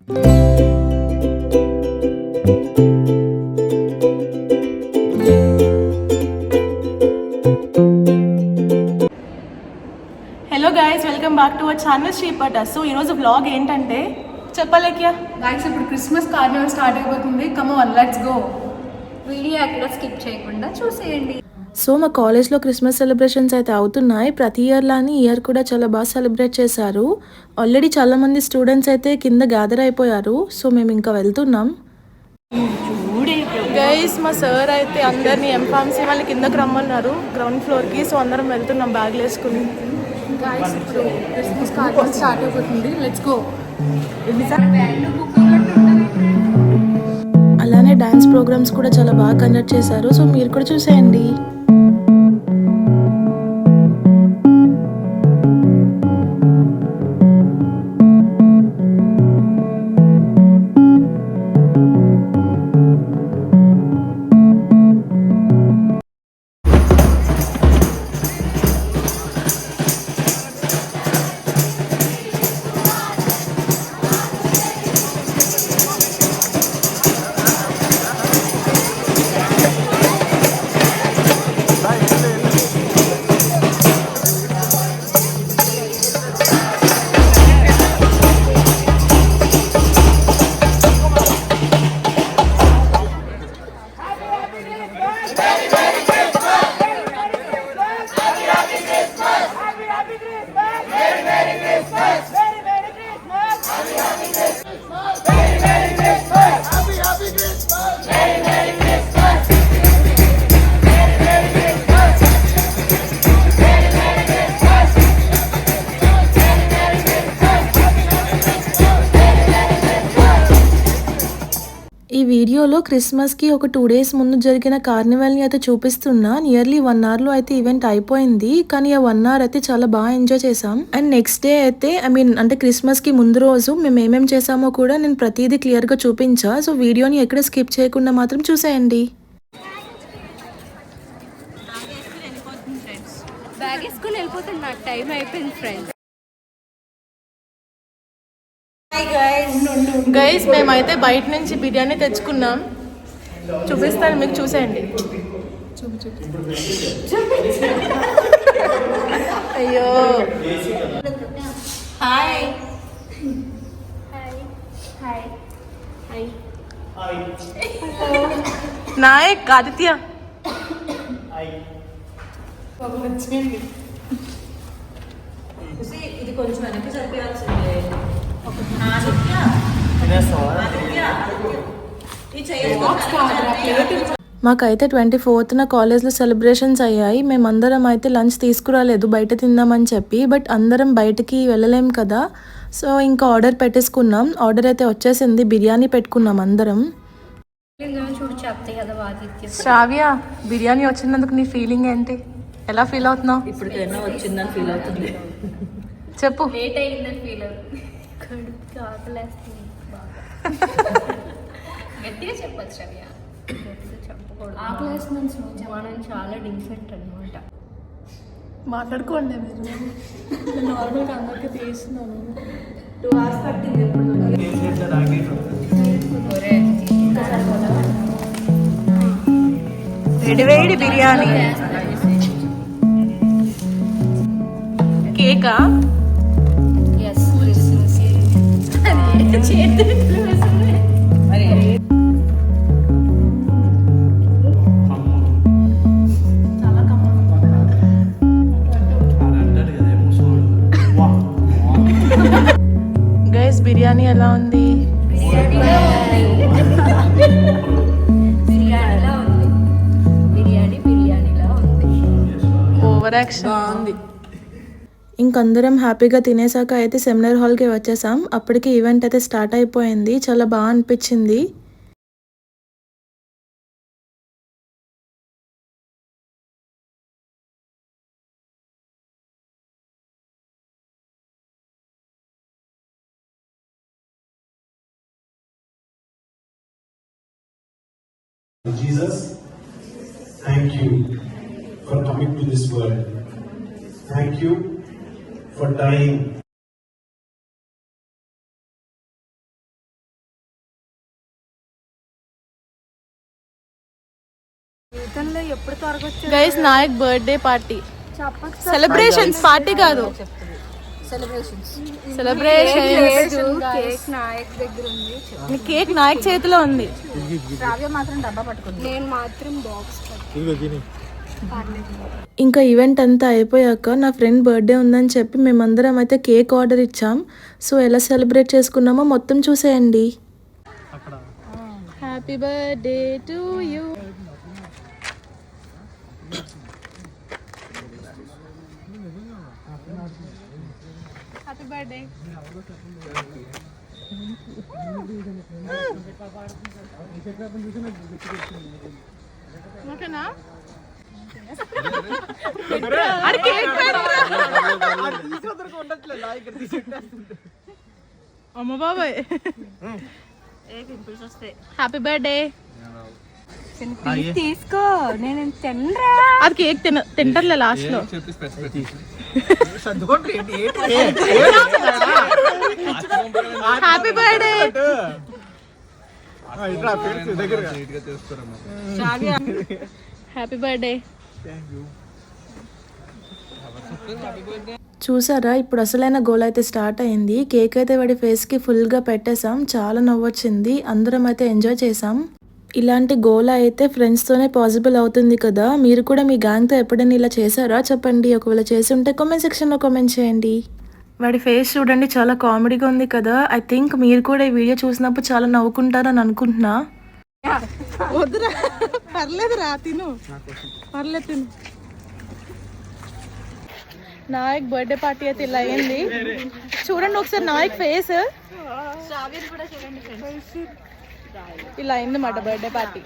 Hello guys, welcome back to our channel Sripata. So ఈరోజు vlog ఏంటంటే చెప్పలేక్యా గైస్, ఇప్పుడు క్రిస్మస్ కార్నివల్ స్టార్ట్ అయిపోతుంది. Come on, let's go. Video ఎక్కడ స్కిప్ చేయకుండా చూసేయండి. సో మా కాలేజ్లో క్రిస్మస్ సెలబ్రేషన్స్ అయితే అవుతున్నాయి. ప్రతి ఇయర్ లాని ఇయర్ కూడా చాలా బాగా సెలబ్రేట్ చేశారు. ఆల్రెడీ చాలామంది స్టూడెంట్స్ అయితే కింద గ్యాదర్ అయిపోయారు. సో మేము ఇంకా వెళ్తున్నాం. గైస్, మా సార్ అయితే అందరినీ ఎంఫార్మసీ వాళ్ళని కిందకి రమ్మన్నారు గ్రౌండ్ ఫ్లోర్కి. సో అందరం వెళ్తున్నాం బ్యాగ్లు వేసుకుని. గైస్, ఇప్పుడు క్రిస్మస్ కార్నివల్ స్టార్ట్ అయిపోతుంది. Let's go. అలానే డాన్స్ ప్రోగ్రామ్స్ కూడా చాలా బాగా కండక్ట్ చేశారు. సో మీరు కూడా చూసేయండి. ఈ వీడియోలో క్రిస్మస్కి ఒక 2 days ముందు జరిగిన కార్నివల్ని అయితే చూపిస్తున్నా. నియర్లీ 1 hourలో అయితే ఈవెంట్ అయిపోయింది. కానీ ఆ 1 hour అయితే చాలా బాగా ఎంజాయ్ చేసాం. అండ్ నెక్స్ట్ డే అయితే అంటే క్రిస్మస్కి ముందు రోజు మేము ఏమేమి చేసామో కూడా నేను ప్రతిదీ క్లియర్గా చూపించా. సో వీడియోని ఎక్కడ స్కిప్ చేయకుండా మాత్రం చూసేయండి. బ్యాగ్ వేసుకుని వెళ్ళిపోతున్నా, టైం అయిపోయింది ఫ్రెండ్స్. గైస్, మేమైతే బయట నుంచి బిర్యానీ తెచ్చుకున్నాం. చూపిస్తాను మీకు, చూసేయండి. అయ్యో, హాయ్ నాయక్, ఆదిత్య. ఇది కొంచెం వెనక్కి చదివేయాల్సిందే. మాకైతే 24th కాలేజ్లో సెలబ్రేషన్స్ అయ్యాయి. మేమందరం అయితే లంచ్ తీసుకురాలేదు, బయట తిందామని చెప్పి. బట్ అందరం బయటకి వెళ్ళలేం కదా, సో ఇంకా ఆర్డర్ పెట్టేసుకున్నాం. ఆర్డర్ అయితే వచ్చేసింది, బిర్యానీ పెట్టుకున్నాం అందరం. శ్రావ్య, బిర్యానీ వచ్చినందుకు నీ ఫీలింగ్ ఏంటి? ఎలా ఫీల్ అవుతున్నావు? ఇప్పుడు వచ్చిందని ఫీల్ అవుతుంది. చెప్పు. లేట్ అయిందని ఫీల్ అవుతుంది. కడుపుకి ఆకలేస్తుంది బాగా. గట్టిగా చెప్పచ్చు శ్రవ్య, గట్టిగా చెప్పకూడదు. ఆకలేస్తుంది. మనం చాలా డిఫరెంట్ అనమాట. మాట్లాడుకోండి మీరు. నార్మల్గా అందరికీ తీస్తున్నాను. 2 hours పట్టింది. వేడి వేడి బిర్యానీ, కేకా. గైస్, బిర్యానీ ఎలా ఉంది? ఓవర్ యాక్షన్ బాగుంది. ఇంకందరం హ్యాపీగా తినేసాక అయితే సెమినార్ హాల్కి వచ్చేసాం. అప్పటికి ఈవెంట్ అయితే స్టార్ట్ అయిపోయింది. చాలా బాగా అనిపించింది. Jesus, thank you for coming to this world. Thank you for dying చెప్తానులే ఎప్పుడు త్వరగా వచ్చారు. Guys Nayak birthday party celebrations party కాదు సెలబ్రేషన్ కేక్ నాయక్ దగ్గర ఉంది. కేక్ నాయక్ చేతిలో ఉంది. శ్రావ్య మాత్రం డబ్బా పట్టుకుంది. నేను మాత్రం బాక్స్ ఇంకా ఈవెంట్ అంతా అయిపోయాక నా ఫ్రెండ్ బర్త్డే ఉందని చెప్పి మేమందరం అయితే కేక్ ఆర్డర్ ఇచ్చాం. సో ఎలా సెలబ్రేట్ చేసుకున్నామో మొత్తం చూసేయండి. Happy birthday to you. Happy birthday. ఓకేనా? అమ్మ బాబాయ్ హ్యాపీ బర్త్డే. తీసుకో, నేను తినరా. అది కేక్ తింటారులే లాస్ట్ లో. Happy birthday. Happy birthday. చూసారా ఇప్పుడు అసలైన గోల్ అయితే స్టార్ట్ అయింది. కేక్ అయితే వాడి ఫేస్కి ఫుల్గా పెట్టేసాం. చాలా నవ్వొచ్చింది. అందరం అయితే ఎంజాయ్ చేసాం. ఇలాంటి గోల్ అయితే ఫ్రెండ్స్తోనే పాసిబుల్ అవుతుంది కదా. మీరు కూడా మీ గ్యాంగ్తో ఎప్పుడైనా ఇలా చేశారా చెప్పండి. ఒకవేళ చేసి ఉంటే కామెంట్ సెక్షన్లో కామెంట్ చేయండి. వాడి ఫేస్ చూడండి, చాలా కామెడీగా ఉంది కదా. ఐ థింక్ మీరు కూడా ఈ వీడియో చూసినప్పుడు చాలా నవ్వుకుంటారని అనుకుంటున్నా. వద్దురా, పర్లేదురా, తిను, పర్లేదు తిను. నాయక్ బర్త్డే పార్టీ అయితే ఇలా అయింది. చూడండి ఒకసారి నాయక్ ఫేస్. ఇలా అయింది మాట బర్త్డే పార్టీ.